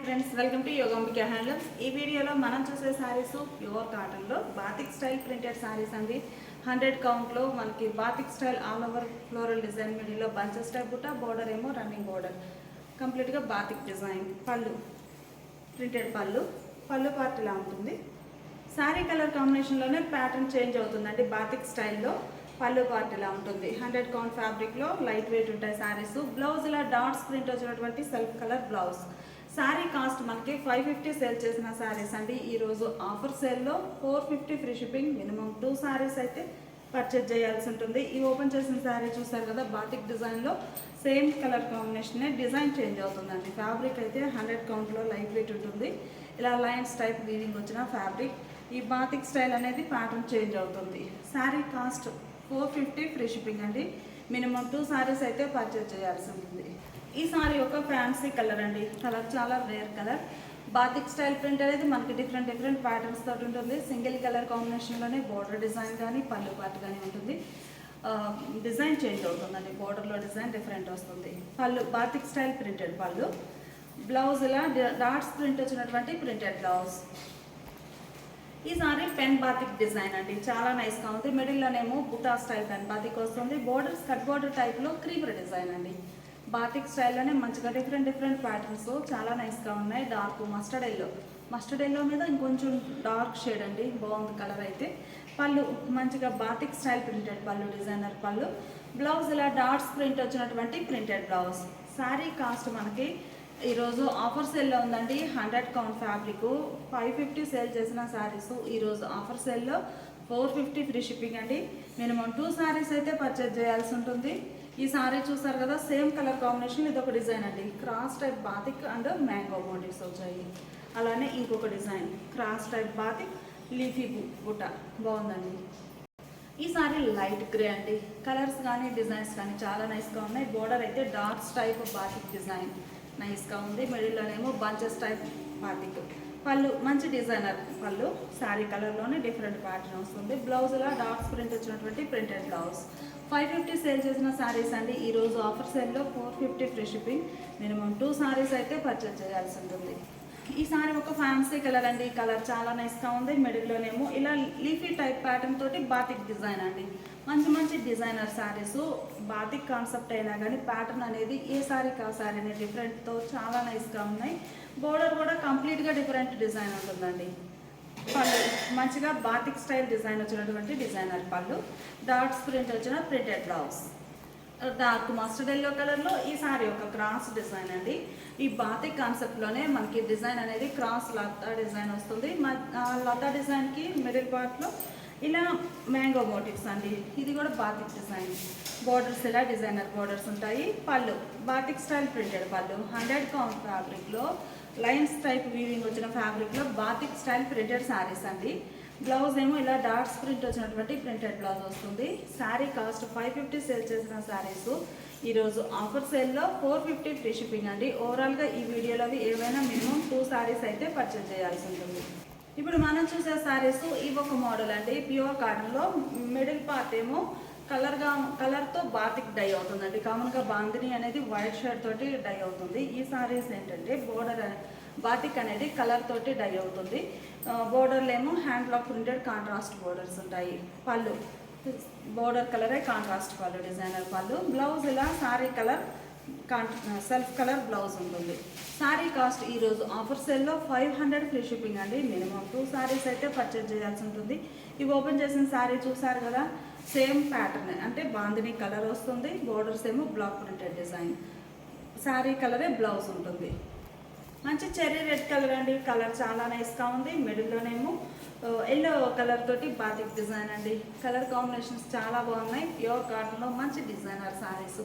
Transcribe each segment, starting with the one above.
Friends, welcome to Yogambika handlooms. ఈ వీడియోలో మనం చూసే శారీస్ ప్యూర్ కాటన్లో బాతిక్ స్టైల్ ప్రింటెడ్ శారీస్ అండి. 100 కౌంట్లో మనకి batik style all over floral design, మిడిల్లో బంచెస్ టైప్ బుట్ట, బోర్డర్ ఏమో రన్నింగ్ బోర్డర్, కంప్లీట్గా బాతిక్ డిజైన్. పళ్ళు ప్రింటెడ్ పళ్ళు పార్ట్ ఇలా ఉంటుంది. శారీ కలర్ కాంబినేషన్లోనే ప్యాటర్న్ చేంజ్ అవుతుందండి. బాతిక్ స్టైల్లో పళ్ళు పార్ట్ ఇలా ఉంటుంది. 100 కౌంట్ ఫ్యాబ్రిక్లో లైట్ వెయిట్ ఉంటాయి శారీస్. బ్లౌజ్ ఇలా డాట్స్ ప్రింట్ వచ్చినటువంటి self colour blouse. Sari cost మనకి 550 సేల్ చేసిన శారీస్ అండి. ఈరోజు ఆఫర్ సేల్లో 450 ఫ్రీ షిప్పింగ్. మినిమం 2 శారీస్ అయితే పర్చేజ్ చేయాల్సి ఉంటుంది. ఈ ఓపెన్ చేసిన శారీ చూసారు కదా, బాతిక్ డిజైన్లో సేమ్ కలర్ కాంబినేషనే, డిజైన్ చేంజ్ అవుతుందండి. ఫ్యాబ్రిక్ అయితే 100 కౌంట్లో లైట్ వెయిట్ ఉంటుంది. ఇలా లైన్స్ టైప్ వీవింగ్ వచ్చిన ఫ్యాబ్రిక్. ఈ బాతిక్ స్టైల్ అనేది ప్యాటర్న్ చేంజ్ అవుతుంది. శారీ కాస్ట్ 450 ఫ్రీ షిప్పింగ్ అండి. మినిమం 2 శారీస్ అయితే పర్చేజ్ చేయాల్సి ఉంటుంది. ఈ సారీ ఒక ఫ్యాన్సీ కలర్ అండి. కలర్ చాలా rare colour. Batik style print అనేది మనకి డిఫరెంట్ ప్యాటర్న్స్ తోటి ఉంటుంది. సింగిల్ కలర్ కాంబినేషన్లోనే బోర్డర్ డిజైన్ కానీ పళ్ళు పార్ట్ కానీ ఉంటుంది. డిజైన్ చేంజ్ అవుతుందండి. బోర్డర్లో డిజైన్ డిఫరెంట్ వస్తుంది. పళ్ళు బాతిక్ స్టైల్ ప్రింటెడ్ పళ్ళు. బ్లౌజ్ ఇలా డాట్స్ ప్రింట్ వచ్చినటువంటి ప్రింటెడ్ బ్లౌజ్. ఈ సారీ పెన్ బాతిక్ డిజైన్ అండి. చాలా నైస్గా ఉంది. మిడిల్లోనేమో బుటా స్టైల్ పెన్ బాతిక్ వస్తుంది. బోర్డర్ కట్ బోర్డర్ టైప్లో క్రీపర్ డిజైన్ అండి. బాతిక్ స్టైల్లోనే మంచిగా డిఫరెంట్ ప్యాటర్న్స్ చాలా నైస్గా ఉన్నాయి. డార్క్ మస్టర్డ్ ఎల్లో మీద ఇంకొంచెం డార్క్ షేడ్ అండి. బాగుంది కలర్ అయితే. పళ్ళు మంచిగా బాతిక్ స్టైల్ ప్రింటెడ్ పళ్ళు, డిజైనర్ పళ్ళు. బ్లౌజ్ ఇలా డాట్స్ ప్రింట్ వచ్చినటువంటి ప్రింటెడ్ బ్లౌజ్. శారీ కాస్ట్ మనకి ఈరోజు ఆఫర్ సేల్లో ఉందండి. 100 కౌంట్ ఫ్యాబ్రిక్ 550 సేల్ చేసిన శారీస్ ఈరోజు ఆఫర్ సేల్లో 450 ఫ్రీ షిప్పింగ్ అండి. మినిమం 2 శారీస్ అయితే పర్చేజ్ చేయాల్సి ఉంటుంది. ఈ సారీ చూసారు కదా, సేమ్ కలర్ కాంబినేషన్. ఇది ఒక డిజైన్ అండి. Cross type batik and mango motifs వచ్చాయి. అలానే ఇంకొక design cross type batik leafy butta బాగుందండి. ఈ సారీ లైట్ గ్రే అండి. కలర్స్ కానీ డిజైన్స్ కానీ చాలా నైస్గా ఉన్నాయి. బోర్డర్ అయితే డార్క్స్ టైప్ బాతిక్ డిజైన్ నైస్గా ఉంది. మిడిల్లోనేమో బంచెస్ టైప్ బాతిక్. పళ్ళు మంచి డిజైనర్ పళ్ళు. శారీ కలర్లోనే డిఫరెంట్ ప్యాటర్న్ వస్తుంది. బ్లౌజ్లో డాట్స్ ప్రింట్ వచ్చినటువంటి ప్రింటెడ్ బ్లౌజ్. 550 సేల్ చేసిన శారీస్ అండి. ఈరోజు ఆఫర్ సేల్లో 450 ఫ్రీ షిప్పింగ్. మినిమం 2 శారీస్ అయితే పర్చేజ్ చేయాల్సి ఉంటుంది. ఈ సారీ ఒక ఫ్యాన్సీ కలర్ అండి. కలర్ చాలా నైస్గా ఉంది. మిడిల్లోనేమో ఇలా లీఫీ టైప్ ప్యాటర్న్ తోటి బాతిక్ డిజైన్ అండి. మంచి డిజైనర్ శారీస్. బాతిక్ కాన్సెప్ట్ అయినా కానీ ప్యాటర్న్ అనేది ఏ శారీకి ఆ శారీ అనేది డిఫరెంట్తో చాలా నైస్గా ఉన్నాయి. బోర్డర్ కూడా కంప్లీట్గా డిఫరెంట్ డిజైన్ ఉంటుందండి. పళ్ళు మంచిగా బాతిక్ స్టైల్ డిజైన్ వచ్చినటువంటి డిజైనర్ పళ్ళు. డాట్స్ ప్రింట్ వచ్చిన printed blouse. Dark mustard yellow కలర్లో ఈ సారీ ఒక క్రాస్ డిజైన్ అండి. ఈ బాతిక్ కాన్సెప్ట్లోనే మనకి డిజైన్ అనేది క్రాస్ లతా డిజైన్ వస్తుంది. లతా డిజైన్కి మిడిల్ పార్ట్లో ఇలా మ్యాంగో మోటివ్స్ అండి. ఇది కూడా బాతిక్ డిజైన్. బోర్డర్స్ ఇలా డిజైనర్ బోర్డర్స్ ఉంటాయి. పళ్ళు బాతిక్ స్టైల్ ప్రింటెడ్ పళ్ళు. 100 కౌంట్ ఫ్యాబ్రిక్లో లైన్స్ టైప్ వీవింగ్ వచ్చిన ఫ్యాబ్రిక్లో బాతిక్ స్టైల్ ప్రింటెడ్ శారీస్ అండి. బ్లౌజ్ ఏమో ఇలా డాట్స్ ప్రింట్ వచ్చినటువంటి ప్రింటెడ్ బ్లౌజ్ వస్తుంది. శారీ కాస్ట్ 550 సేల్ చేసిన శారీస్ ఈరోజు ఆఫర్ సేల్లో 450 ఫ్రీ షిప్పింగ్ అండి. ఓవరాల్గా ఈ వీడియోలో ఏవైనా మినిమం 2 శారీస్ అయితే పర్చేజ్ చేయాల్సి ఉంటుంది. ఇప్పుడు మనం చూసే శారీస్ ఇవి ఒక మోడల్ అండి. ప్యూర్ కాటన్లో మిడిల్ పార్ట్ ఏమో కలర్తో బాతిక్ డై అవుతుందండి. కామన్గా బాందిని అనేది వైట్ షర్ట్ తోటి డై అవుతుంది. ఈ శారీస్ ఏంటంటే బోర్డర్ బాతిక్ అనేది కలర్ తోటి డై అవుతుంది. బోర్డర్లు ఏమో hand block printed contrast borders ఉంటాయి. పళ్ళు బోర్డర్ కలరే కాంట్రాస్ట్ పళ్ళు, డిజైనర్ పళ్ళు. బ్లౌజ్ ఇలా sari colour self colour blouse ఉంటుంది. శారీ కాస్ట్ ఈరోజు ఆఫర్ సేల్లో 500 ఫ్రీ షిప్పింగ్ అండి. మినిమం 2 శారీస్ అయితే పర్చేజ్ చేయాల్సి ఉంటుంది. ఇవి ఓపెన్ చేసిన శారీ చూసారు కదా, సేమ్ ప్యాటర్న్ అంటే బాందిని కలర్ వస్తుంది. బోర్డర్స్ ఏమో బ్లాక్ ప్రింటెడ్ డిజైన్. శారీ కలరే బ్లౌజ్ ఉంటుంది. మంచి చెర్రీ రెడ్ కలర్ అండి. కలర్ చాలా నైస్గా ఉంది. మిడిల్లోనేమో ఎల్లో కలర్ తోటి బాతిక్ డిజైన్ అండి. కలర్ కాంబినేషన్స్ చాలా బాగున్నాయి. ప్యూర్ కాటన్లో మంచి డిజైనర్ శారీస్.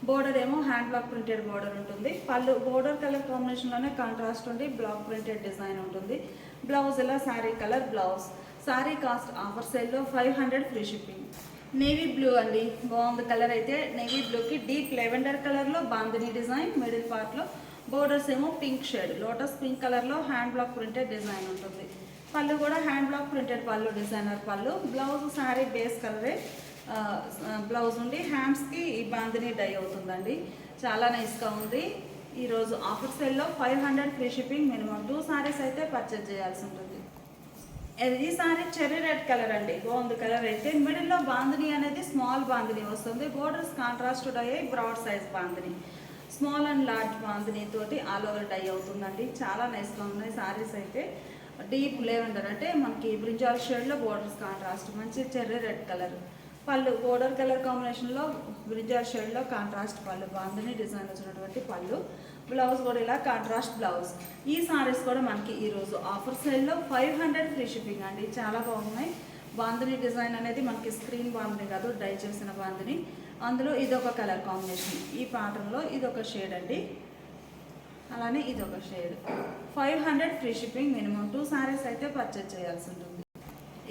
బోర్డర్ ఏమో హ్యాండ్ బ్లాక్ ప్రింటెడ్ బోర్డర్ ఉంటుంది. పళ్ళు బోర్డర్ కలర్ కాంబినేషన్లోనే కాంట్రాస్ట్ ఉండి బ్లాక్ ప్రింటెడ్ డిజైన్ ఉంటుంది. బ్లౌజ్ ఇలా sari colour blouse. Sari cost offer సేల్లో 500 ఫ్రీ షిప్పింగ్. నేవీ బ్లూ అండి. బాగుంది కలర్ అయితే. నేవీ బ్లూకి డీప్ లెవెండర్ కలర్లో బాందిని డిజైన్. మిడిల్ పార్ట్లో బోర్డర్స్ ఏమో పింక్ షేడ్ లోటస్ పింక్ కలర్లో హ్యాండ్ బ్లాక్ ప్రింటెడ్ డిజైన్ ఉంటుంది. పళ్ళు కూడా హ్యాండ్ బ్లాక్ ప్రింటెడ్ పళ్ళు, డిజైనర్ పళ్ళు. బ్లౌజ్ శారీ బేస్ కలరే బ్లౌజ్ ఉండి హ్యాండ్స్కి ఈ బాందిని డై అవుతుందండి. చాలా నైస్గా ఉంది. ఈరోజు ఆఫర్ సేల్లో 500 ఫ్రీ షిప్పింగ్, మినిమం 2 సారీస్ అయితే పర్చేజ్ చేయాల్సి ఉంటుంది. ఈ సారీ చెర్రీ రెడ్ కలర్ అండి, బాగుంది కలర్. అయితే మిడిల్లో బాందిని అనేది స్మాల్ బాందిని వస్తుంది. బోర్డర్స్ కాంట్రాస్ట్ అయ్యాయి, broad size bandhani, small and large bandhani తోటి ఆల్ ఓవర్ డై అవుతుందండి. చాలా నైస్గా ఉన్నాయి సారీస్. అయితే డీప్ లెవెండర్ అంటే మనకి బ్రింజాల్ షేడ్లో బోర్డర్స్ కాంట్రాస్ట్, మంచి చెర్రీ రెడ్ కలర్. పళ్ళు బోర్డర్ కలర్ కాంబినేషన్లో బ్రింజాల్ షేడ్లో కాంట్రాస్ట్ పళ్ళు, బాందిని డిజైన్ వచ్చినటువంటి పళ్ళు. బ్లౌజ్ కూడా ఇలా కాంట్రాస్ట్ బ్లౌజ్. ఈ సారీస్ కూడా మనకి ఈరోజు ఆఫర్ సేల్లో 500 ఫ్రీ షిప్పింగ్ అండి. చాలా బాగున్నాయి. బాందిని డిజైన్ అనేది మనకి స్క్రీన్ బాందిని కాదు, డై చేసిన బాందిని. అందులో ఇదొక కలర్ కాంబినేషన్, ఈ ప్యాటర్న్లో ఇదొక షేడ్ అండి, అలానే ఇదొక shade. 500 free shipping, minimum 2 saris అయితే పర్చేజ్ చేయాల్సి ఉంటుంది.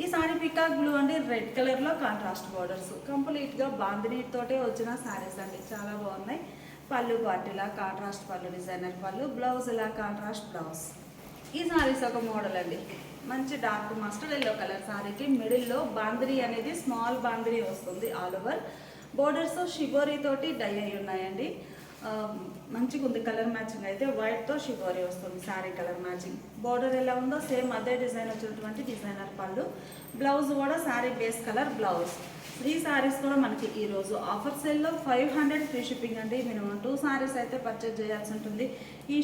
ఈ సారీ పికాక్ బ్లూ అండి, రెడ్ కలర్లో కాంట్రాస్ట్ బోర్డర్స్, కంప్లీట్గా బాందిని తోటే వచ్చిన సారీస్ అండి. చాలా బాగున్నాయి. పళ్ళు పార్టీలా కాంట్రాస్ట్ పళ్ళు, డిజైనర్ పళ్ళు, బ్లౌజ్ ఇలా కాంట్రాస్ట్ బ్లౌజ్. ఈ సారీస్ ఒక మోడల్ అండి, మంచి డార్క్ మస్టర్డ్ ఎల్లో కలర్ సారీకి మిడిల్లో బాందిని అనేది స్మాల్ బాందిని వస్తుంది. ఆల్ ఓవర్ బోర్డర్స్ షిబోరీ తోటి డై అయి ఉన్నాయండి. మంచిగా ఉంది కలర్ మ్యాచింగ్. అయితే వైట్తో షిబోరీ వస్తుంది శారీ కలర్ మ్యాచింగ్. బోర్డర్ ఎలా ఉందో సేమ్ అదే డిజైన్ వచ్చినటువంటి డిజైనర్ పళ్ళు. బ్లౌజ్ కూడా శారీ బేస్ కలర్ బ్లౌజ్. ఈ సారీస్ కూడా మనకి ఈరోజు ఆఫర్ సేల్లో 500 ఫ్రీ షిప్పింగ్ అండి. మినిమం 2 సారీస్ అయితే పర్చేజ్ చేయాల్సి ఉంటుంది. ఈ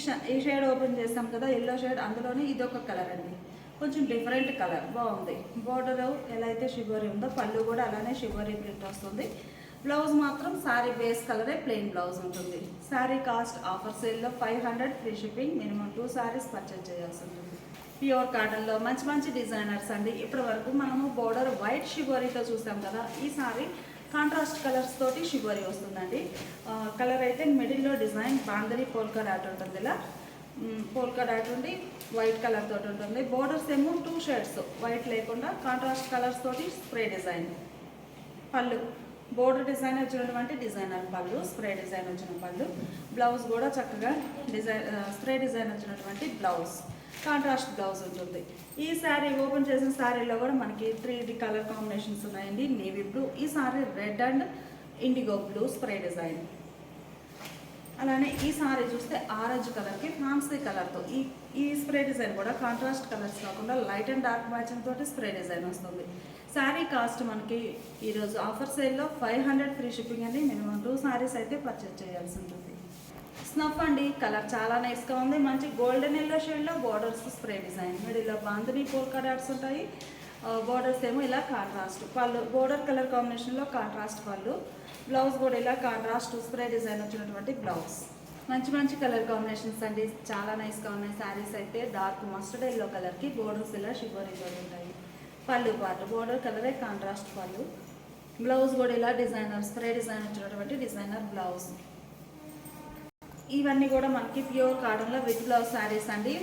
షేడ్ ఓపెన్ చేస్తాం కదా, ఎల్లో షేడ్, అందులోనే ఇదొక కలర్ అండి, కొంచెం డిఫరెంట్ కలర్, బాగుంది. బోర్డర్ ఎలా అయితే షిబోరీ ఉందో పళ్ళు కూడా అలానే షిబోరీ ప్రింట్ వస్తుంది. బ్లౌజ్ మాత్రం శారీ బేస్ కలరే ప్లెయిన్ బ్లౌజ్ ఉంటుంది. శారీ కాస్ట్ ఆఫర్ సేల్లో 500 free shipping, minimum 2 saris purchase చేయాల్సి ఉంటుంది. ప్యూర్ కాటన్లో మంచి మంచి డిజైనర్స్ అండి. ఇప్పటి వరకు మనము బోర్డర్ వైట్ షిబోరీతో చూసాం కదా, ఈ సారీ కాంట్రాస్ట్ కలర్స్ తోటి షిబోరీ వస్తుందండి. కలర్ అయితే మిడిల్లో డిజైన్ బాందరీ పోల్కా డాట్ ఉంటుంది, ఇలా పోల్కా డాట్ ఉండి వైట్ కలర్ తోటి ఉంటుంది. బోర్డర్స్ ఏమో 2 షేడ్స్, వైట్ లేకుండా కాంట్రాస్ట్ కలర్స్ తోటి స్ప్రే డిజైన్. పళ్ళు బోర్డర్ డిజైన్ వచ్చినటువంటి డిజైనర్ పళ్ళు, స్ప్రే డిజైన్ వచ్చిన పళ్ళు. బ్లౌజ్ కూడా చక్కగా డిజైన్ స్ప్రే డిజైన్ వచ్చినటువంటి బ్లౌజ్, కాంట్రాస్ట్ బ్లౌజ్ ఉంటుంది. ఈ శారీ ఓపెన్ చేసిన శారీలో కూడా మనకి 3D కలర్ కాంబినేషన్స్ ఉన్నాయండి. నేవీ బ్లూ, ఈ sari red and IndiGo blue spray design. అలానే ఈ సారీ చూస్తే ఆరెంజ్ కలర్కి ఫ్యాన్సీ కలర్తో ఈ స్ప్రే డిజైన్ కూడా కాంట్రాస్ట్ కలర్స్ కాకుండా లైట్ అండ్ డార్క్ మ్యాచింగ్ తోటి స్ప్రే డిజైన్ వస్తుంది. శారీ కాస్ట్ మనకి ఈరోజు ఆఫర్ సేల్లో 500 ఫ్రీ షిప్పింగ్ అండి. మినిమం 2 సారీస్ అయితే పర్చేజ్ చేయాల్సి ఉంటుంది. స్నఫ్ అండి, కలర్ చాలా నైస్గా ఉంది. మంచి గోల్డెన్ ఎల్లో షేడ్లో బోర్డర్స్ స్ప్రే డిజైన్, మిడిల్లో బాందిని పోల్కా డాట్స్ ఉంటాయి. బోర్డర్స్ ఏమో ఇలా కాంట్రాస్ట్ పళ్ళు, బోర్డర్ కలర్ కాంబినేషన్లో కాంట్రాస్ట్ పళ్ళు. బ్లౌజ్ కూడా ఇలా కాంట్రాస్ట్ స్ప్రే డిజైన్ వచ్చినటువంటి బ్లౌజ్. మంచి మంచి కలర్ కాంబినేషన్స్ అండి, చాలా నైస్గా ఉన్నాయి శారీస్. అయితే డార్క్ మస్టర్డ్ ఎల్లో కలర్కి బోర్డర్స్ ఇలా షిబోరీతో ఉంటాయి. పళ్ళు పాటు బోర్డర్ కలరే కాంట్రాస్ట్ పళ్ళు. బ్లౌజ్ కూడా ఇలా డిజైనర్ స్ప్రే డిజైన్ వచ్చినటువంటి డిజైనర్ బ్లౌజ్. ఇవన్నీ కూడా మనకి ప్యూర్ కాటన్లో విత్ బ్లౌజ్ శారీస్ అండి.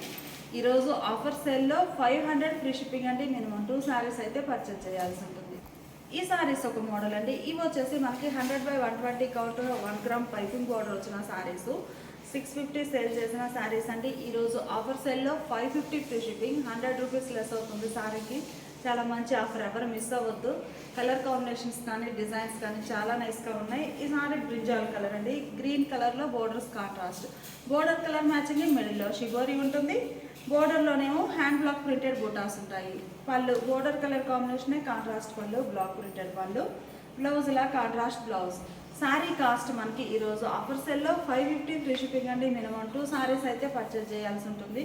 ఈరోజు ఆఫర్ సేల్లో 500 ఫ్రీ షిప్పింగ్ అండి. మినిమం 2 సారీస్ అయితే పర్చేజ్ చేయాల్సి ఉంటుంది. ఈ సారీస్ ఒక మోడల్ అండి. ఇవి వచ్చేసి మనకి 100/120 కౌంట్ 1 గ్రామ్ పైపింగ్ బోర్డర్ వచ్చిన సారీస్, 650 సేల్ చేసిన శారీస్ అండి. ఈరోజు ఆఫర్ సేల్లో 550 ఫ్రీ షిప్పింగ్, 100 రూపీస్ లెస్ అవుతుంది శారీకి. చాలా మంచి ఆఫర్, ఎవరు మిస్ అవ్వద్దు. కలర్ కాంబినేషన్స్ కానీ డిజైన్స్ కానీ చాలా నైస్గా ఉన్నాయి. ఈ సారీ బ్రింజాల్ కలర్ అండి, గ్రీన్ కలర్లో borders contrast. Border colour matching మిడిల్లో షిబోరీ ఉంటుంది. బోర్డర్లోనేమో హ్యాండ్ బ్లాక్ ప్రింటెడ్ బూటాస్ ఉంటాయి. పళ్ళు బోర్డర్ కలర్ కాంబినేషనే కాంట్రాస్ట్ పళ్ళు, బ్లాక్ ప్రింటెడ్ పళ్ళు. బ్లౌజ్ ఇలా కాంట్రాస్ట్ బ్లౌజ్. శారీ కాస్ట్ మనకి ఈరోజు ఆఫర్ సెల్లో 550 ఫ్రీ షిప్పింగ్ అండి. మినిమం 2 సారీస్ అయితే పర్చేజ్ చేయాల్సి ఉంటుంది.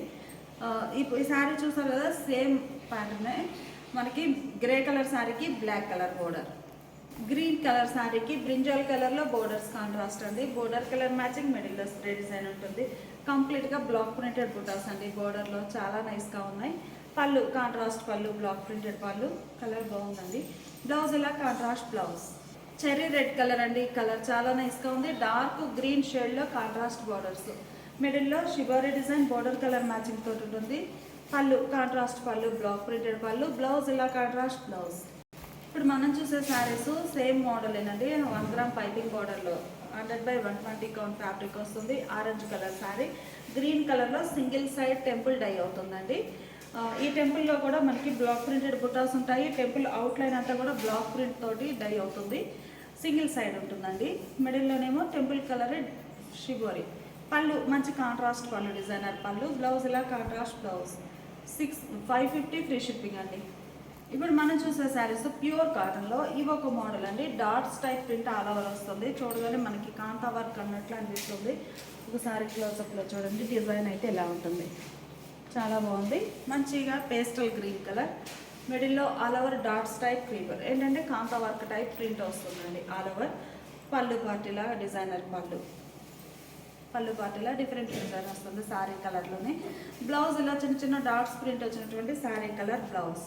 ఈ శారీ చూసారు కదా, సేమ్ ప్యాటర్నే మనకి గ్రే కలర్ శారీకి black colour border, green colour శారీకి బ్రింజాల్ కలర్లో బోర్డర్స్ కాంట్రాస్ట్ అండి. బోర్డర్ కలర్ మ్యాచింగ్, మిడిల్లో స్ప్రే డిజైన్ ఉంటుంది. కంప్లీట్గా బ్లాక్ ప్రింటెడ్ బుటాస్ అండి, బోర్డర్లో చాలా నైస్గా ఉన్నాయి. పళ్ళు కాంట్రాస్ట్ పళ్ళు, బ్లాక్ ప్రింటెడ్ పళ్ళు, కలర్ బాగుందండి. బ్లౌజ్ ఇలా contrast blouse. Cherry red colour అండి, కలర్ చాలా నైస్గా ఉంది. డార్క్ గ్రీన్ షేడ్లో కాంట్రాస్ట్ బోర్డర్స్, మిడిల్లో shibori design border colour matching తోటి ఉంటుంది. పళ్ళు కాంట్రాస్ట్ పళ్ళు, బ్లాక్ ప్రింటెడ్ పళ్ళు. బ్లౌజ్ ఇలా కాంట్రాస్ట్ బ్లౌజ్. ఇప్పుడు మనం చూసే శారీస్ సేమ్ మోడల్ ఏనండి. 1 గ్రామ్ పైపింగ్ బోర్డర్లో 100/120 కౌంట్ ఫ్యాబ్రిక్ వస్తుంది. ఆరెంజ్ కలర్ శారీ, గ్రీన్ కలర్లో సింగిల్ సైడ్ టెంపుల్ డై అవుతుందండి. ఈ టెంపుల్లో కూడా మనకి బ్లాక్ ప్రింటెడ్ బుటాస్ ఉంటాయి. టెంపుల్ అవుట్లైన్ అంతా కూడా బ్లాక్ ప్రింట్ తోటి డై అవుతుంది. సింగిల్ సైడ్ ఉంటుందండి. మిడిల్లోనేమో టెంపుల్ కలర్ షిబోరీ. పళ్ళు మంచి కాంట్రాస్ట్ పళ్ళు, డిజైనర్ పళ్ళు. బ్లౌజ్ ఇలా కాంట్రాస్ట్ బ్లౌజ్. 550 ఫ్రీ షిప్పింగ్ అండి. ఇప్పుడు మనం చూసే శారీస్ ప్యూర్ కాటన్లో ఇవి ఒక మోడల్ అండి. Dots type print all over వస్తుంది. చూడగానే మనకి కాంతా వర్క్ అన్నట్లు అనిపిస్తుంది. ఒకసారి క్లోజప్లో చూడండి, డిజైన్ అయితే ఎలా ఉంటుంది, చాలా బాగుంది. మంచిగా పేస్టల్ గ్రీన్ కలర్, మిడిల్లో all over dots type creeper ఏంటంటే కాంతా వర్క్ టైప్ ప్రింట్ వస్తుందండి ఆల్ ఓవర్. పళ్ళు పార్టీలా డిజైనర్ పళ్ళు పార్టీలా డిఫరెంట్ డిజైన్ వస్తుంది శారీ కలర్లోనే. బ్లౌజ్ ఇలా చిన్న చిన్న డాట్స్ ప్రింట్ వచ్చినటువంటి శారీ కలర్ బ్లౌజ్.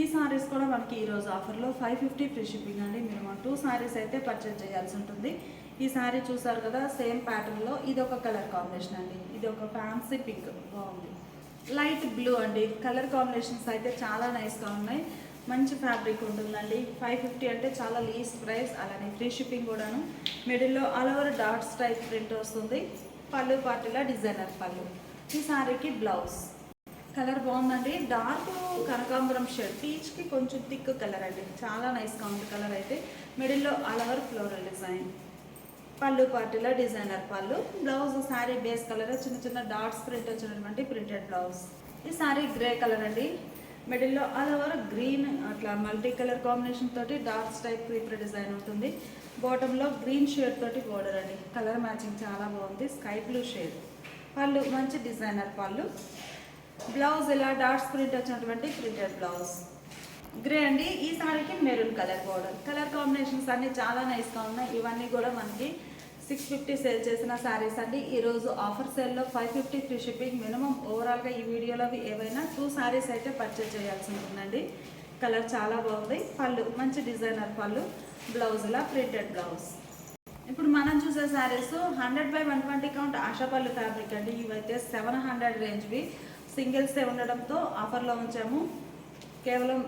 ఈ సారీస్ కూడా మనకి ఈరోజు ఆఫర్లో 550 ఫ్రీ షిప్పింగ్ అండి. మినిమం 2 సారీస్ అయితే పర్చేజ్ చేయాల్సి ఉంటుంది. ఈ శారీ చూసారు కదా, సేమ్ ప్యాటర్న్లో ఇది ఒక కలర్ కాంబినేషన్ అండి. ఇది ఒక ఫ్యాన్సీ పింక్ బాగుంది. లైట్ బ్లూ అండి. కలర్ కాంబినేషన్స్ అయితే చాలా నైస్గా ఉన్నాయి. మంచి ఫ్యాబ్రిక్ ఉంటుందండి. 550 అంటే చాలా లీస్ట్ ప్రైస్. అలానే ఫ్రీ షిప్పింగ్ కూడాను. మిడిల్లో all over dots type print వస్తుంది. పళ్ళు పార్టీలా డిజైనర్ పళ్ళు. ఈ శారీకి బ్లౌజ్. కలర్ బాగుందండి. డార్క్ కనకాంబరం షేడ్, పీచ్కి కొంచెం థిక్ కలర్ అండి. చాలా నైస్గా ఉంది కలర్ అయితే. మిడిల్లో ఆల్ ఓవర్ ఫ్లోరల్ డిజైన్. పళ్ళు పార్టీలో డిజైనర్ పళ్ళు. బ్లౌజ్ శారీ బేస్ కలర్ చిన్న చిన్న డాట్స్ ప్రింట్ వచ్చినటువంటి ప్రింటెడ్ బ్లౌజ్. ఈ శారీ గ్రే కలర్ అండి. మిడిల్లో ఆల్ ఓవర్ గ్రీన్ అట్లా మల్టీ కలర్ కాంబినేషన్ తోటి డాట్స్ టైప్ క్రీపర్ డిజైన్ ఉంటుంది. బాటంలో గ్రీన్ షేడ్ తోటి బోర్డర్ అండి. కలర్ మ్యాచింగ్ చాలా బాగుంది. Sky blue shade. పళ్ళు మంచి డిజైనర్ పళ్ళు. బ్లౌజ్ ఇలా డాట్స్ ప్రింట్ వచ్చినటువంటి ప్రింటెడ్ బ్లౌజ్. గ్రే అండి. ఈ సారీకి maroon colour border. Colour combinations అన్నీ చాలా నైస్గా ఉన్నాయి. ఇవన్నీ కూడా మనకి 650 సేల్ చేసిన శారీస్ అండి. ఈరోజు ఆఫర్ సేల్లో 550 ఫ్రీ షిప్పింగ్. మినిమం ఓవరాల్గా ఈ వీడియోలో ఏవైనా 2 శారీస్ అయితే పర్చేజ్ చేయాల్సి ఉంటుందండి. కలర్ చాలా బాగుంది. పళ్ళు మంచి డిజైనర్ పళ్ళు. బ్లౌజ్ ఇలా ప్రింటెడ్ బ్లౌజ్. ఇప్పుడు మనం చూసే శారీస్ 100/120 కౌంట్ ఆశాపల్లి ఫ్యాబ్రిక్ అండి. ఇవైతే 700 రేంజ్వి సింగిల్సే ఉండడంతో ఆఫర్లో ఉంచాము. కేవలం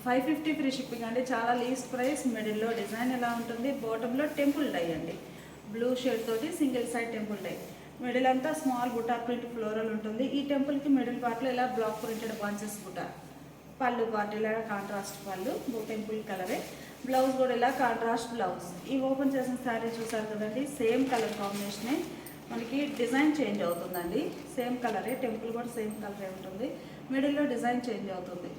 550 ఫ్రీ షిప్పింగ్ అండి. చాలా లీస్ట్ ప్రైస్. మిడిల్లో డిజైన్ ఎలా ఉంటుంది, బాటంలో టెంపుల్ డై అండి. బ్లూ షేడ్ తోటి single side temple dye. Middle అంతా స్మాల్ బుటా ప్రింట్ ఫ్లోరల్ ఉంటుంది. ఈ టెంపుల్కి మిడిల్ పార్ట్లో ఇలా బ్లాక్ ప్రింటెడ్ బంచెస్ బుటా. పళ్ళు పార్ట్ ఇలా కాంట్రాస్ట్ పళ్ళు, టెంపుల్ కలరే. బ్లౌజ్ కూడా ఇలా కాంట్రాస్ట్ బ్లౌజ్. ఈ ఓపెన్ చేసిన శారీ చూసారు కదండి, సేమ్ కలర్ కాంబినేషనే. మనకి డిజైన్ చేంజ్ అవుతుందండి. సేమ్ కలరే, టెంపుల్ కూడా సేమ్ కలరే ఉంటుంది. మిడిల్లో డిజైన్ చేంజ్ అవుతుంది.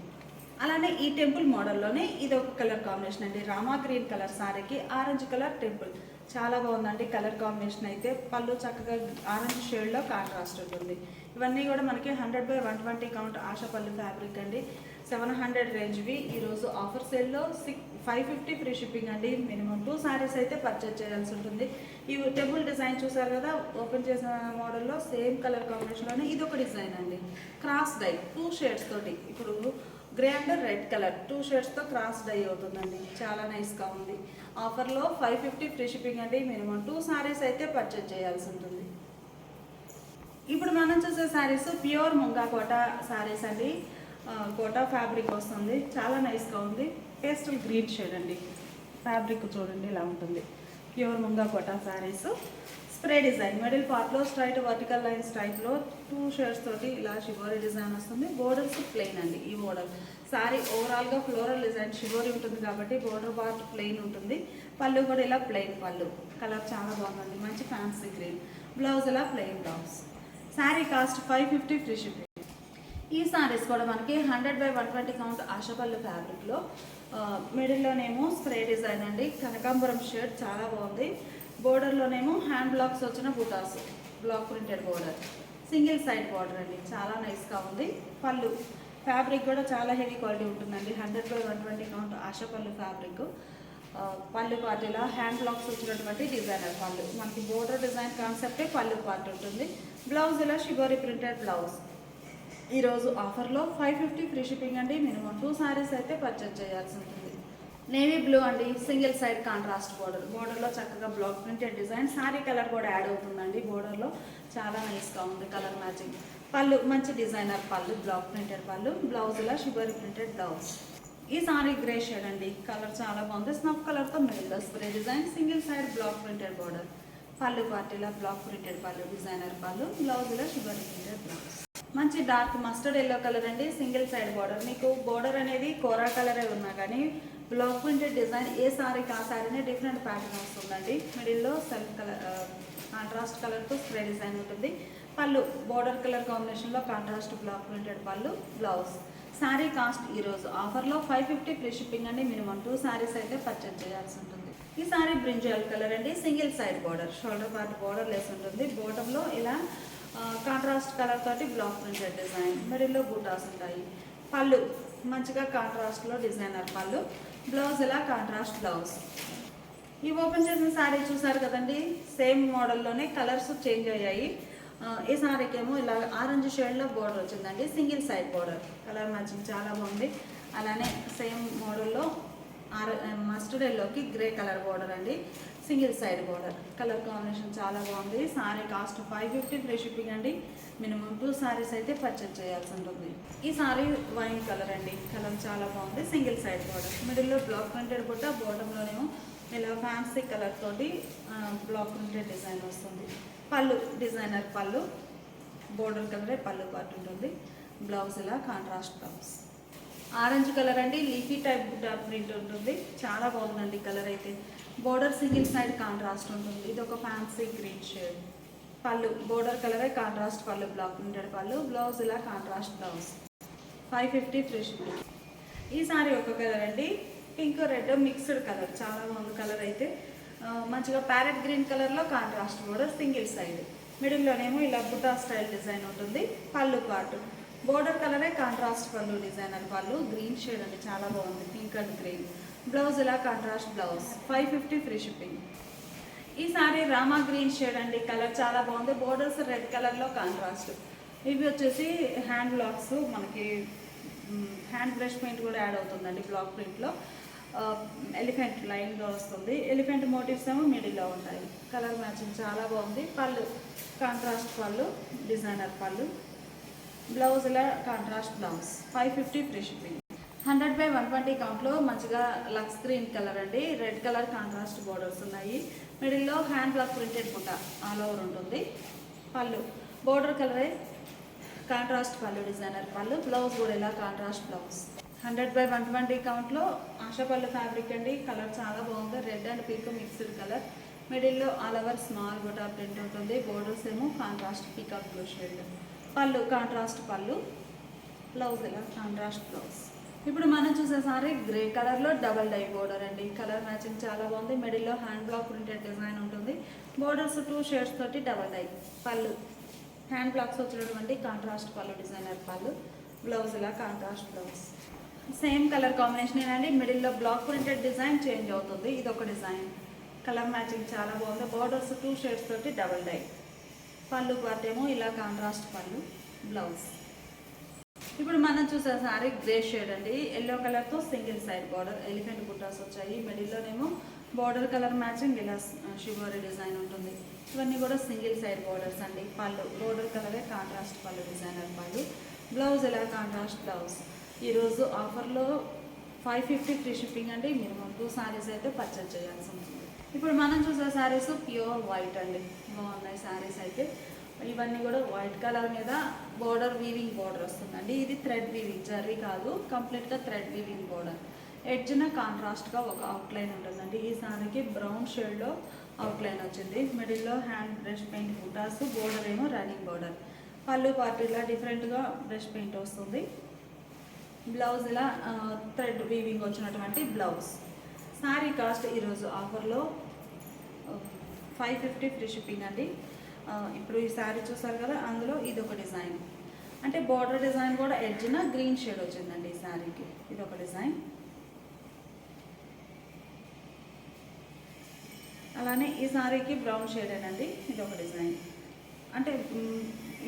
అలానే ఈ టెంపుల్ మోడల్లోనే ఇది ఒక కలర్ కాంబినేషన్ అండి. రామా గ్రీన్ కలర్ శారీకి ఆరెంజ్ కలర్ టెంపుల్. చాలా బాగుందండి కలర్ కాంబినేషన్ అయితే. పళ్ళు చక్కగా ఆరెంజ్ షేడ్లో కాంట్రాస్ట్ ఉంటుంది. ఇవన్నీ కూడా మనకి 100/120 కౌంట్ ఆశాపల్లి ఫ్యాబ్రిక్ అండి. 700 రేంజ్వి. ఈరోజు ఆఫర్ సేల్లో 550 ఫ్రీ షిప్పింగ్ అండి. మినిమం 2 శారీస్ అయితే పర్చేజ్ చేయాల్సి ఉంటుంది. ఈ టెంపుల్ డిజైన్ చూసారు కదా, ఓపెన్ చేసిన మోడల్లో సేమ్ కలర్ కాంబినేషన్లోనే ఇది ఒక డిజైన్ అండి. క్రాస్ డై 2 షేడ్స్ తోటి. ఇప్పుడు గ్రే అండ్ రెడ్ కలర్ 2 షేడ్స్తో క్రాస్ డై అవుతుందండి. చాలా నైస్గా ఉంది. ఆఫర్లో 550 ఫ్రీ షిప్పింగ్ అండి. మినిమం 2 శారీస్ అయితే పర్చేజ్ చేయాల్సి ఉంటుంది. ఇప్పుడు మనం చూసే శారీస్ ప్యూర్ ముంగా కోటా శారీస్ అండి. కోటా ఫ్యాబ్రిక్ వస్తుంది. చాలా నైస్గా ఉంది. పేస్టల్ గ్రీన్ షేడ్ అండి. ఫ్యాబ్రిక్ చూడండి ఇలా ఉంటుంది. Pure Munga Kota saris. Spray design middle పార్ట్లో స్ట్రైట్ వర్టికల్ లైన్స్ టైప్లో 2 షేడ్స్ తోటి ఇలా షిబోరీ డిజైన్ వస్తుంది. బోర్డర్స్ ప్లెయిన్ అండి. ఈ బోర్డర్ శారీ ఓవరాల్గా ఫ్లోరల్ డిజైన్ షిబోరీ ఉంటుంది కాబట్టి బోర్డర్ పార్ట్ ప్లెయిన్ ఉంటుంది. పళ్ళు కూడా ఇలా ప్లెయిన్ పళ్ళు. కలర్ చాలా బాగుందండి. మంచి ఫ్యాన్సీ గ్రీన్. బ్లౌజ్ ఇలా plain blouse. Sari cost 550 free shipping. ఈ శారీస్ కూడా మనకి 100/120 కౌంట్ ఆశాపల్లి ఫ్యాబ్రిక్లో మిడిల్లోనేమో స్ప్రే డిజైన్ అండి. కనకాంబరం షేడ్ చాలా బాగుంది. బోర్డర్లోనేమో హ్యాండ్ బ్లాక్స్ వచ్చిన butas, block printed border. Single side border అండి. చాలా నైస్గా ఉంది. పళ్ళు ఫ్యాబ్రిక్ కూడా చాలా హెవీ క్వాలిటీ ఉంటుందండి. 100/120 కౌంట్ ఆశాపల్లి ఫ్యాబ్రిక్. పళ్ళు పార్ట్ ఇలా హ్యాండ్ బ్లాక్స్ వచ్చినటువంటి డిజైనర్ పళ్ళు. మనకి బోర్డర్ డిజైన్ కాన్సెప్టే పళ్ళు పార్ట్ ఉంటుంది. బ్లౌజ్ ఇలా షిబోరీ ప్రింటెడ్ బ్లౌజ్. ఈరోజు ఆఫర్లో 550 ఫ్రీ షిప్పింగ్ అండి. మినిమం 2 శారీస్ అయితే పర్చేజ్ చేయాల్సి ఉంటుంది. నేవీ బ్లూ అండి. Single side contrast border. బోర్డర్లో చక్కగా black printed design. Sari colour కూడా యాడ్ అవుతుందండి బోర్డర్లో. చాలా నైస్గా ఉంది కలర్ మ్యాచింగ్. పళ్ళు మంచి డిజైనర్ పళ్ళు, బ్లాక్ ప్రింటెడ్ పళ్ళు. బ్లౌజ్ ఇలా షిబోరీ ప్రింటెడ్ బ్లౌజ్. ఈ సారీ గ్రే షేడ్ అండి. కలర్ చాలా బాగుంది. స్నఫ్ కలర్తో మిడిల్లో spray design. Single side black printed border. పళ్ళు పార్టీలా బ్లాక్ ప్రింటెడ్ పళ్ళు, డిజైనర్ పళ్ళు. బ్లౌజ్ ఇలా షిబోరీ ప్రింటెడ్ బ్లౌజ్. మంచి డార్క్ మస్టర్డ్ ఎల్లో కలర్ అండి. Single side border. మీకు బోర్డర్ అనేది కోరా కలరే ఉన్నా కానీ బ్లాక్ ప్రింటెడ్ డిజైన్ ఏ సారీకి ఆ సారీనే డిఫరెంట్ ప్యాటర్న్ వస్తుందండి. మిడిల్లో సెల్ఫ్ కలర్ కాంట్రాస్ట్ కలర్తో స్ప్రే డిజైన్ ఉంటుంది. పళ్ళు బోర్డర్ కలర్ కాంబినేషన్లో కాంట్రాస్ట్ బ్లాక్ ప్రింటెడ్ పళ్ళు, బ్లౌజ్. శారీ కాస్ట్ ఈరోజు ఆఫర్లో 550 ఫ్రీ షిప్పింగ్ అండి. మినిమం 2 శారీస్ అయితే పర్చేజ్ చేయాల్సి ఉంటుంది. ఈ శారీ బ్రింజాల్ కలర్ అండి. Single side border, shoulder part border less ఉంటుంది. బోటంలో ఇలా కాంట్రాస్ట్ కలర్ తోటి బ్లాక్ ప్రింటెడ్ డిజైన్, మిడిల్లో బూటాస్ ఉంటాయి. పళ్ళు మంచిగా కాంట్రాస్ట్లో డిజైనర్ పళ్ళు, బ్లౌజ్ ఇలా కాంట్రాస్ట్ బ్లౌజ్. ఈ ఓపెన్ చేసిన శారీ చూసారు కదండి, సేమ్ మోడల్లోనే కలర్స్ చేంజ్ అయ్యాయి. ఈ శారీకి ఏమో ఇలా ఆరెంజ్ షేడ్లో బోర్డర్ వచ్చిందండి. Single side border, colour matching చాలా బాగుంది. అలానే సేమ్ మోడల్లో మస్టర్డ్ ఎల్లోకి గ్రే కలర్ బోర్డర్ అండి. Single side border, colour combination చాలా బాగుంది. శారీ కాస్ట్ 550 ఫ్రీ షిప్పింగ్ అండి. మినిమం 2 శారీస్ అయితే పర్చేజ్ చేయాల్సి ఉంటుంది. ఈ శారీ వైన్ కలర్ అండి, కలర్ చాలా బాగుంది. సింగిల్ సైడ్ బోర్డర్, మిడిల్లో బ్లాక్ ప్రింటెడ్ బుట్ట, బాటంలోనేమో ఇలా ఫ్యాన్సీ కలర్ తోటి బ్లాక్ ప్రింటెడ్ డిజైన్ వస్తుంది. పళ్ళు డిజైనర్ పళ్ళు, బోర్డర్ కలరే పళ్ళు పార్ట్ ఉంటుంది. బ్లౌజ్ ఇలా కాంట్రాస్ట్ బ్లౌజ్. ఆరెంజ్ కలర్ అండి, లీఫీ టైప్ బుట్ట ప్రింట్ ఉంటుంది. చాలా బాగుందండి కలర్ అయితే. బోర్డర్ సింగిల్ సైడ్ కాంట్రాస్ట్ ఉంటుంది. ఇది ఒక ఫ్యాన్సీ గ్రీన్ షేడ్. పళ్ళు బోర్డర్ కలరే కాంట్రాస్ట్ పళ్ళు, బ్లాక్ ప్రింటెడ్ పళ్ళు, బ్లౌజ్ ఇలా కాంట్రాస్ట్ బ్లౌజ్. 550 free shipping. ఈ సారీ ఒక కలర్ అండి, పింక్ రెడ్ మిక్స్డ్ కలర్, చాలా బాగుంది కలర్ అయితే. మంచిగా ప్యారెట్ గ్రీన్ కలర్లో కాంట్రాస్ట్ బోర్డర్, సింగిల్ సైడ్. మిడిల్లోనేమో ఇలా బుటా స్టైల్ డిజైన్ ఉంటుంది. పళ్ళు పార్ట్ బోర్డర్ కలరే కాంట్రాస్ట్ పళ్ళు, డిజైనర్ పళ్ళు, గ్రీన్ షేడ్ అండి, చాలా బాగుంది పింక్ అండ్ గ్రీన్. బ్లౌజ్ ఇలా కాంట్రాస్ట్ బ్లౌజ్. 550 free shipping. ఈ సారీ రామా గ్రీన్ షేడ్ అండి, కలర్ చాలా బాగుంది. బోర్డర్స్ రెడ్ కలర్లో కాంట్రాస్ట్. ఇవి వచ్చేసి హ్యాండ్ బ్లాక్స్, మనకి హ్యాండ్ బ్రష్ పెయింట్ కూడా యాడ్ అవుతుందండి. బ్లాక్ ప్రింట్లో ఎలిఫెంట్ లైన్లో వస్తుంది. ఎలిఫెంట్ మోటివ్స్ ఏమో మిడిల్లో ఉంటాయి. కలర్ మ్యాచింగ్ చాలా బాగుంది. పళ్ళు కాంట్రాస్ట్ పళ్ళు, డిజైనర్ పళ్ళు, బ్లౌజ్ ఇలా కాంట్రాస్ట్ బ్లౌజ్. 550 free shipping. 100/120 కౌంట్లో మంచిగా లక్స్ గ్రీన్ కలర్ అండి, రెడ్ కలర్ కాంట్రాస్ట్ బోర్డర్స్ ఉన్నాయి. మిడిల్లో హ్యాండ్ బ్లాక్ ప్రింటెడ్ బుట్ట ఆల్ ఓవర్ ఉంటుంది. పళ్ళు బోర్డర్ కలరే కాంట్రాస్ట్ పళ్ళు, డిజైనర్ పళ్ళు, బ్లౌజ్ కూడా ఇలా కాంట్రాస్ట్ బ్లౌజ్. 100/120 కౌంట్లో ఆశాపళ్ళు ఫ్యాబ్రిక్ అండి, కలర్ చాలా బాగుంది. Red and pink mixed colour. మిడిల్లో all over small buta print ఉంటుంది. బోర్డర్స్ ఏమో కాంట్రాస్ట్ పీకాక్ బ్లూ షేడ్. పళ్ళు కాంట్రాస్ట్ పళ్ళు, బ్లౌజ్ ఇలా కాంట్రాస్ట్ బ్లౌజ్. ఇప్పుడు మనం చూసే సారీ గ్రే కలర్లో డబల్ డై బోర్డర్ అండి, కలర్ మ్యాచింగ్ చాలా బాగుంది. మిడిల్లో హ్యాండ్ బ్లాక్ ప్రింటెడ్ డిజైన్ ఉంటుంది. బోర్డర్స్ 2 షేడ్స్ తోటి డబల్ డై. పళ్ళు హ్యాండ్ బ్లాక్స్ వచ్చినటువంటి కాంట్రాస్ట్ పళ్ళు, డిజైనర్ పళ్ళు, బ్లౌజ్ ఇలా contrast blouse. Same colour combination అండి. మిడిల్లో బ్లాక్ ప్రింటెడ్ డిజైన్ చేంజ్ అవుతుంది. ఇది ఒక డిజైన్, కలర్ మ్యాచింగ్ చాలా బాగుంది. బోర్డర్స్ 2 షేడ్స్ తోటి డబల్ డై. పళ్ళు పార్ట్ ఏమో ఇలా కాంట్రాస్ట్ పళ్ళు, బ్లౌజ్. ఇప్పుడు మనం చూసే సారీ గ్రే షేడ్ అండి, ఎల్లో కలర్తో సింగిల్ సైడ్ బార్డర్, ఎలిఫెంట్ బుట్టాస్ వచ్చాయి. మిడిల్లోనేమో బార్డర్ కలర్ మ్యాచింగ్ ఇలా షివరీ డిజైన్ ఉంటుంది. ఇవన్నీ కూడా సింగిల్ సైడ్ బార్డర్స్ అండి. పళ్ళు బార్డర్ కలరే కాంట్రాస్ట్ పళ్ళు, డిజైనర్ పళ్ళు, బ్లౌజ్ ఇలా కాంట్రాస్ట్ బ్లౌజ్. ఈరోజు ఆఫర్లో 550 ఫ్రీ షిప్పింగ్ అండి. మినిమం 2 శారీస్ అయితే పర్చేజ్ చేయాల్సి ఉంటుంది. ఇప్పుడు మనం చూసే శారీస్ ప్యూర్ వైట్ అండి, బాగున్నాయి శారీస్ అయితే. ఇవన్నీ కూడా వైట్ కలర్ మీద బోర్డర్ వీవింగ్ బోర్డర్ వస్తుందండి. ఇది థ్రెడ్ వీవింగ్, జరీ కాదు, కంప్లీట్గా థ్రెడ్ వీవింగ్ బోర్డర్. ఎడ్జ్న కాంట్రాస్ట్గా ఒక అవుట్లైన్ ఉంటుందండి. ఈ సారీకి బ్రౌన్ షేడ్లో అవుట్లైన్ వచ్చింది. మిడిల్లో హ్యాండ్ బ్రష్ పెయింట్ బుటాస్, బోర్డర్ ఏమో రన్నింగ్ బోర్డర్. పళ్ళు పార్ట్ ఇలా డిఫరెంట్గా బ్రష్ పెయింట్ వస్తుంది. బ్లౌజ్ ఇలా థ్రెడ్ వీవింగ్ వచ్చినటువంటి బ్లౌజ్. శారీ కాస్ట్ ఈరోజు ఆఫర్లో 550 ఫ్రీ షిప్పింగ్ అండి. ఇప్పుడు ఈ శారీ చూసారు కదా, అందులో ఇది ఒక డిజైన్, అంటే బార్డర్ డిజైన్ కూడా ఎడ్జ్న గ్రీన్ షేడ్ వచ్చిందండి ఈ శారీకి. ఇది ఒక డిజైన్. అలానే ఈ శారీకి బ్రౌన్ షేడ్ అండి, ఇది ఒక డిజైన్. అంటే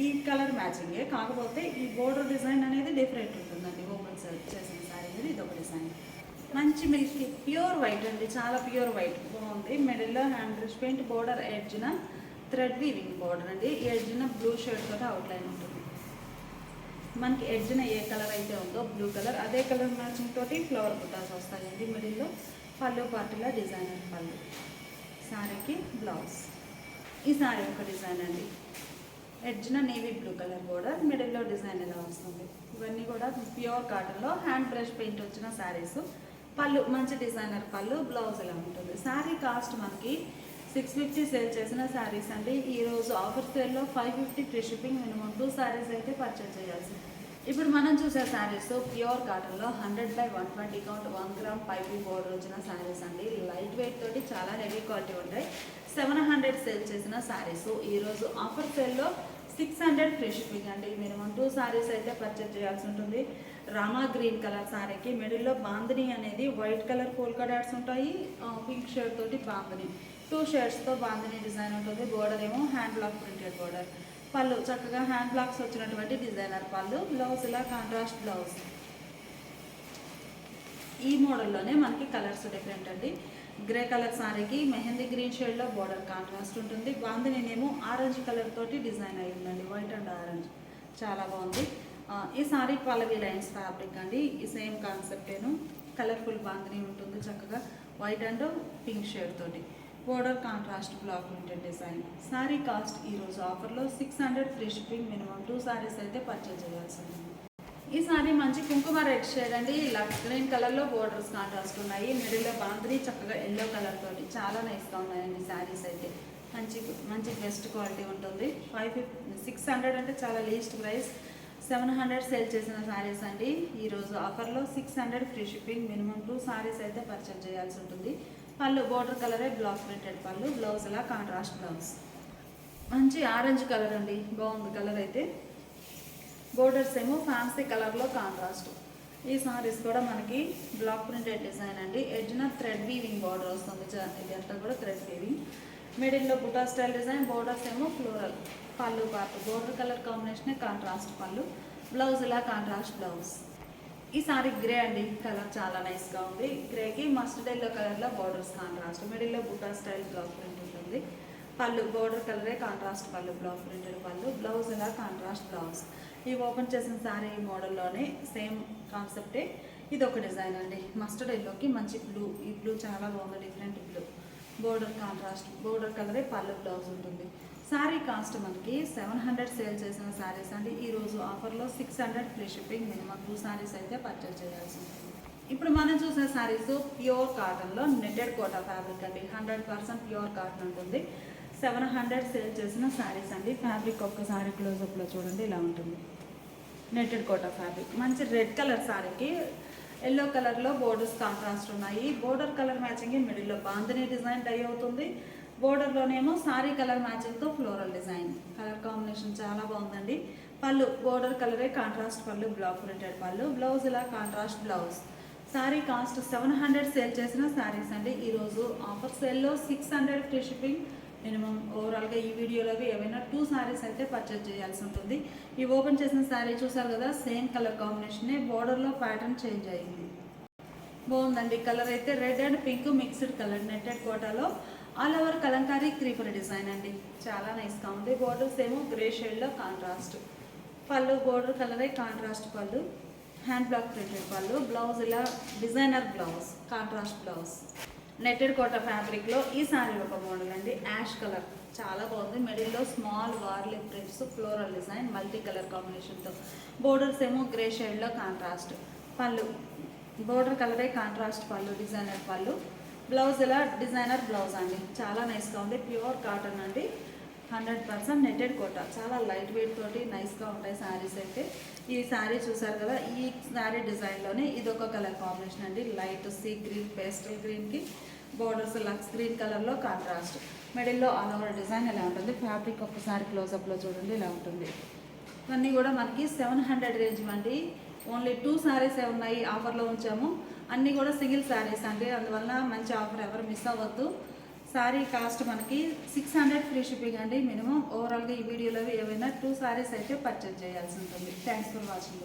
ఈ కలర్ మ్యాచింగే, కాకపోతే ఈ బోర్డర్ డిజైన్ అనేది డిఫరెంట్ ఉంటుందండి. ఓపెన్ చేసిన శారీ మీద ఇది ఒక డిజైన్. మంచి మిల్కీ ప్యూర్ వైట్ అండి, చాలా ప్యూర్ వైట్, బాగుంది. మిడిల్లో హ్యాండ్ బ్రష్ పెయింట్, బోర్డర్ ఎడ్జ్న థ్రెడ్ వీవింగ్ బోర్డర్ అండి. ఈ ఎడ్జ్న బ్లూ షేడ్ తోటి అవుట్లైన్ ఉంటుంది. మనకి ఎడ్జ్న ఏ కలర్ అయితే ఉందో బ్లూ కలర్, అదే కలర్ మ్యాచింగ్ తోటి ఫ్లవర్ బుటాస్ వస్తాయండి. మిడిల్లో పళ్ళు పార్టీలో డిజైనర్ పళ్ళు. శారీకి బ్లౌజ్. ఈ శారీ ఒక డిజైన్ అండి, ఎడ్జ్న నేవీ బ్లూ కలర్ బోర్డర్, మిడిల్లో డిజైన్ ఎలా వస్తుంది. ఇవన్నీ కూడా ప్యూర్ కాటన్లో హ్యాండ్ బ్రష్ పెయింట్ వచ్చిన శారీస్. పళ్ళు మంచి డిజైనర్ పళ్ళు, బ్లౌజ్ ఎలా ఉంటుంది. శారీ కాస్ట్ మనకి 650 సేల్ చేసిన శారీస్ అండి. ఈరోజు ఆఫర్ సేల్లో 550 ఫ్రీ షిప్పింగ్, మినిమం 2 శారీస్ అయితే పర్చేజ్ చేయాల్సింది. ఇప్పుడు మనం చూసే శారీస్ ప్యూర్ కాటన్లో 100/120 కౌంట్ 1 గ్రామ్ పైపింగ్ బోర్డర్ వచ్చిన శారీస్ అండి. లైట్ వెయిట్ తోటి చాలా హెవీ క్వాలిటీ ఉంటాయి. 700 సేల్ చేసిన శారీస్ ఈరోజు ఆఫర్ సేల్లో 600 ఫ్రీ షిప్పింగ్ అండి. మినిమం 2 శారీస్ అయితే పర్చేజ్ చేయాల్సి ఉంటుంది. రామా గ్రీన్ కలర్ శారీకి మిడిల్లో బాందిని అనేది వైట్ కలర్ పోల్కా డాట్స్ ఉంటాయి. పింక్ షేడ్ తోటి బాందిని 2 షేడ్స్తో బాందిని డిజైన్ ఉంటుంది. బోర్డర్ ఏమో హ్యాండ్ బ్లాక్ ప్రింటెడ్ బోర్డర్. పళ్ళు చక్కగా హ్యాండ్ బ్లాక్స్ వచ్చినటువంటి డిజైనర్ పళ్ళు. బ్లౌజ్ ఇలా కాంట్రాస్ట్ బ్లౌజ్. ఈ మోడల్లోనే మనకి కలర్స్ డిఫరెంట్ అండి. గ్రే కలర్ సారీకి మెహందీ గ్రీన్ షేడ్లో బోర్డర్ కాంట్రాస్ట్ ఉంటుంది. బాందినేమో ఆరెంజ్ కలర్ తోటి డిజైన్ అయి ఉందండి, వైట్ అండ్ ఆరెంజ్. చాలా బాగుంది. ఈ సారీ పల్లవి లైన్స్ ఫ్యాబ్రిక్ అండి. ఈ సేమ్ కాన్సెప్టేను. కలర్ఫుల్ బాందిని ఉంటుంది చక్కగా వైట్ అండ్ పింక్ షేడ్ తోటి. Border contrast black printed design. Sorry cost ఈరోజు ఆఫర్లో 600 ఫ్రీ షిప్పింగ్, మినిమం 2 సారీస్ అయితే పర్చేజ్ చేయాల్సి ఉంటుంది. ఈ సారీ మంచి కుంకుమ రెడ్ షేడ్ అండి. లక్స్ గ్రీన్ కలర్లో బోర్డర్స్ కాంట్రాస్ట్ ఉన్నాయి. మిడిల్లో బాంద్రీ చక్కగా ఎల్లో కలర్ తోటి చాలా నైస్గా ఉన్నాయండి శారీస్ అయితే. మంచి బెస్ట్ క్వాలిటీ ఉంటుంది. 600 అంటే చాలా లీస్ట్ ప్రైస్. 700 సేల్ చేసిన శారీస్ అండి. ఈరోజు ఆఫర్లో 600 ఫ్రీ షిప్పింగ్, మినిమం 2 శారీస్ అయితే పర్చేజ్ చేయాల్సి ఉంటుంది. పళ్ళు బోర్డర్ కలరే బ్లాక్ ప్రింటెడ్ పళ్ళు. బ్లౌజ్ ఇలా కాంట్రాస్ట్ బ్లౌజ్. మంచి ఆరెంజ్ కలర్ అండి, బాగుంది కలర్ అయితే. బోర్డర్స్ ఏమో ఫ్యాన్సీ కలర్లో కాంట్రాస్ట్. ఈ సారీస్ కూడా మనకి బ్లాక్ ప్రింటెడ్ డిజైన్ అండి. ఎడ్జ్న థ్రెడ్ వీవింగ్ బార్డర్ వస్తుంది. ఇదంతా కూడా థ్రెడ్ వీవింగ్. మిడిల్లో బుటా స్టైల్ డిజైన్. బోర్డర్స్ ఏమో ఫ్లోరల్. పళ్ళు పార్ట్ బోర్డర్ కలర్ కాంబినేషనే కాంట్రాస్ట్ పళ్ళు. బ్లౌజ్ ఇలా కాంట్రాస్ట్ బ్లౌజ్. ఈ సారీ గ్రే అండి, కలర్ చాలా నైస్గా ఉంది. గ్రేకి మస్టర్డ్ ఎల్లో కలర్లో బోర్డర్స్ కాంట్రాస్ట్. మిడిల్లో బుటా స్టైల్ బ్లాక్ ప్రింట్ ఉంటుంది. పళ్ళు బోర్డర్ కలరే కాంట్రాస్ట్ పళ్ళు, బ్లాక్ ప్రింటెడ్ పళ్ళు. బ్లౌజ్ ఇలా కాంట్రాస్ట్ బ్లౌజ్. ఈ ఓపెన్ చేసిన సారీ ఈ మోడల్లోనే సేమ్ కాన్సెప్టే. ఇది ఒక డిజైన్ అండి. మస్టర్డ్ ఎల్లోకి మంచి బ్లూ. ఈ బ్లూ చాలా బాగుంది, different blue. Border contrast border కలరే పళ్ళు, బ్లౌజ్ ఉంటుంది. సారీ కాస్ట్ మనకి 700 సేల్ చేసిన శారీస్ అండి. ఈరోజు ఆఫర్లో 600 ఫ్రీ షిప్పింగ్, మినిమం 2 శారీస్ అయితే పర్చేజ్ చేయాల్సి ఉంటుంది. ఇప్పుడు మనం చూసే శారీస్ ప్యూర్ కాటన్లో నెట్టెడ్ కోటా ఫ్యాబ్రిక్ అండి. 100% ప్యూర్ కాటన్ ఉంటుంది. 700 సేల్ చేసిన శారీస్ అండి. ఫ్యాబ్రిక్ ఒక్కసారి క్లోజప్లో చూడండి, ఇలా ఉంటుంది. Netted Kota fabric. మంచి రెడ్ కలర్ శారీకి ఎల్లో కలర్లో బోర్డర్స్ కాంట్రాస్ట్ ఉన్నాయి. బోర్డర్ కలర్ మ్యాచింగ్ మిడిల్లో బాందిని డిజైన్ డై అవుతుంది. బోర్డర్లోనేమో సారీ కలర్ మ్యాచింగ్తో ఫ్లోరల్ డిజైన్. కలర్ కాంబినేషన్ చాలా బాగుందండి. పళ్ళు బోర్డర్ కలరే కాంట్రాస్ట్ పళ్ళు, బ్లాక్ ప్రింటెడ్ పళ్ళు. బ్లౌజ్ ఇలా contrast blouse. Sari cost 700 sale చేసిన శారీస్ అండి. ఈరోజు ఆఫర్ సేల్లో 600 ఫ్రీ షిప్పింగ్, మినిమం. ఓవరాల్గా ఈ వీడియోలోవి ఏవైనా 2 శారీస్ అయితే పర్చేజ్ చేయాల్సి ఉంటుంది. ఈ ఓపెన్ చేసిన శారీ చూసారు కదా, సేమ్ కలర్ కాంబినేషనే. బోర్డర్లో ప్యాటర్న్ చేంజ్ అయ్యింది. బాగుందండి. కలర్ అయితే red and pink mixed colour. Netted కోటాలో all over kalamkari creeper design అండి. చాలా నైస్గా ఉంది. బోర్డర్స్ ఏమో గ్రే షేడ్లో కాంట్రాస్ట్. పళ్ళు బోర్డర్ కలరే contrast pallu, hand block printed పళ్ళు. బ్లౌజ్ ఇలా designer blouse, contrast blouse. Netted Kota ఫ్యాబ్రిక్లో ఈ సారీ ఒక మోడల్ అండి. యాష్ కలర్ చాలా బాగుంది. మిడిల్లో small Warli prints, floral design, multi colour కాంబినేషన్తో. బోర్డర్స్ ఏమో గ్రే షేడ్లో కాంట్రాస్ట్. పళ్ళు బోర్డర్ కలరే కాంట్రాస్ట్ పళ్ళు, డిజైనర్ పళ్ళు. బ్లౌజ్ ఇలా డిజైనర్ బ్లౌజ్ అండి. చాలా నైస్గా ఉంది. ప్యూర్ కాటన్ అండి. 100% నెట్టెడ్ కోటా. చాలా లైట్ వెయిట్ తోటి నైస్గా ఉంటాయి శారీస్ అయితే. ఈ శారీ చూసారు కదా, ఈ శారీ డిజైన్లోనే ఇదొక కలర్ కాంబినేషన్ అండి. లైట్ సీ గ్రీన్ పేస్టల్ గ్రీన్కి బోర్డర్స్ లక్స్ గ్రీన్ కలర్లో కాంట్రాస్ట్. మిడిల్లో ఆల్ ఓవర్ డిజైన్ ఇలా ఉంటుంది. ఫ్యాబ్రిక్ ఒక్కసారి క్లోజప్లో చూడండి, ఇలా ఉంటుంది. ఇవన్నీ కూడా మనకి 700 రేంజ్ అండి. ఓన్లీ 2 శారీసే ఉన్నాయి, ఆఫర్లో ఉంచాము. అన్నీ కూడా సింగిల్ శారీస్ అండి. అందువల్ల మంచి ఆఫర్, ఎవరు మిస్ అవ్వద్దు. శారీ కాస్ట్ మనకి 600 ఫ్రీ షిప్పింగ్ అండి. మినిమం. ఓవరాల్గా ఈ వీడియోలో ఏవైనా 2 శారీస్ అయితే పర్చేజ్ చేయాల్సి ఉంటుంది. Thanks for watching.